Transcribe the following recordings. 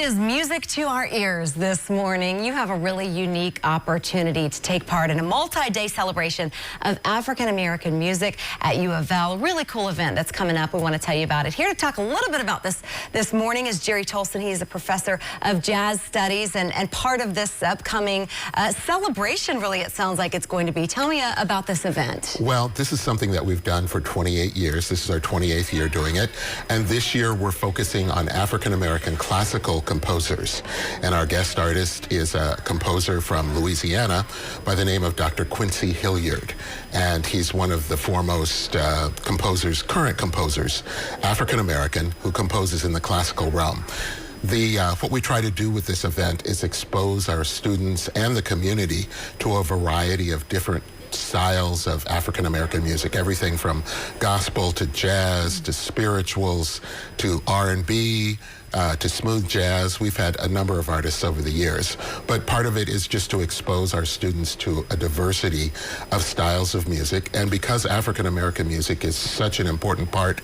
is music to our ears this morning. You have a really unique opportunity to take part in a multi-day celebration of African-American music at U of L. Really cool event that's coming up. We want to tell you about it. Here to talk a little bit about this morning is Jerry Tolson. He's a professor of jazz studies and part of this upcoming celebration, really, it sounds like it's going to be. Tell me about this event. Well, this is something that we've done for 28 years. This is our 28th year doing it. And this year we're focusing on African-American classical composers. And our guest artist is a composer from Louisiana by the name of Dr. Quincy Hilliard. And he's one of the foremost composers, current composers, African-American, who composes in the classical realm. What we try to do with this event is expose our students and the community to a variety of different styles of African-American music, everything from gospel to jazz to spirituals to R&B to smooth jazz. We've had a number of artists over the years, but part of it is just to expose our students to a diversity of styles of music. And because African-American music is such an important part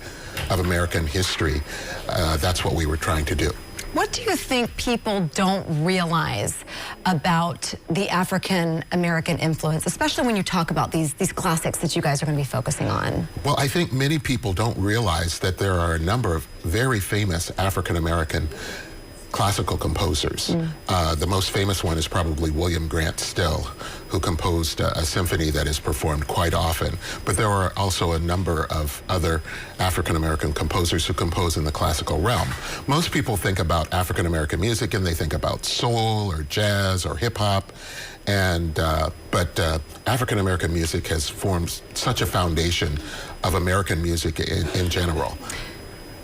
of American history, that's what we were trying to do. What do you think people don't realize about the African-American influence, especially when you talk about these classics that you guys are going to be focusing on? Well, I think many people don't realize that there are a number of very famous African-American classical composers. The most famous one is probably William Grant Still, who composed a symphony that is performed quite often. But there are also a number of other African-American composers who compose in the classical realm. Most people think about African-American music and they think about soul or jazz or hip-hop. But African-American music has formed such a foundation of American music in general.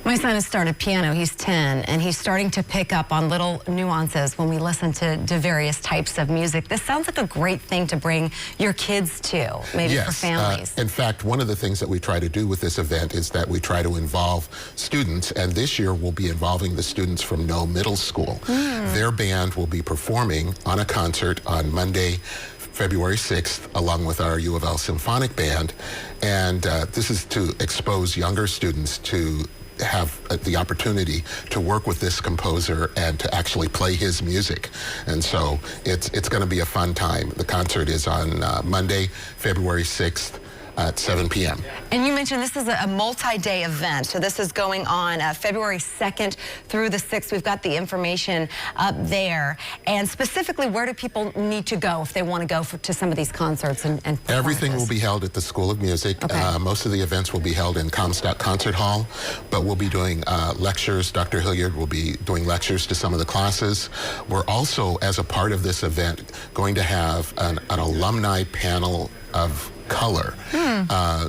My son has started piano. He's 10, and he's starting to pick up on little nuances when we listen to various types of music. This sounds like a great thing to bring your kids to, maybe for families. In fact, one of the things that we try to do with this event is that we try to involve students, and this year we'll be involving the students from Noe Middle School. Their band will be performing on a concert on Monday, February 6th, along with our U of L Symphonic Band, and this is to expose younger students to have the opportunity to work with this composer and to actually play his music. And so it's going to be a fun time. The concert is on Monday, February 6th at 7 p.m. And you mentioned this is a multi-day event. So this is going on February 2nd through the 6th. We've got the information up there. And specifically, where do people need to go if they want to go to some of these concerts and Everything will be held at the School of Music. Okay. Most of the events will be held in Comstock Concert Hall, but we'll be doing lectures. Dr. Hilliard will be doing lectures to some of the classes. We're also, as a part of this event, going to have an alumni panel of color,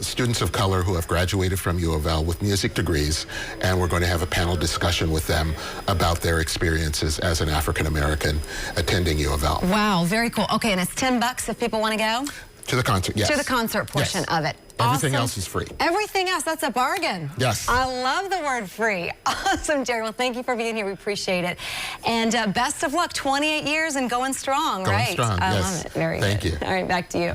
students of color who have graduated from U of L with music degrees, and we're going to have a panel discussion with them about their experiences as an African-American attending U of L. Wow, very cool. Okay, and it's $10 if people want to go? To the concert, yes. To the concert portion of it. Everything else is free. Everything else, that's a bargain. Yes. I love the word free. Awesome, Jerry. Well, thank you for being here. We appreciate it. And best of luck, 28 years and going strong, Going right? strong, I yes. love it. Very good. Thank you. All right, back to you.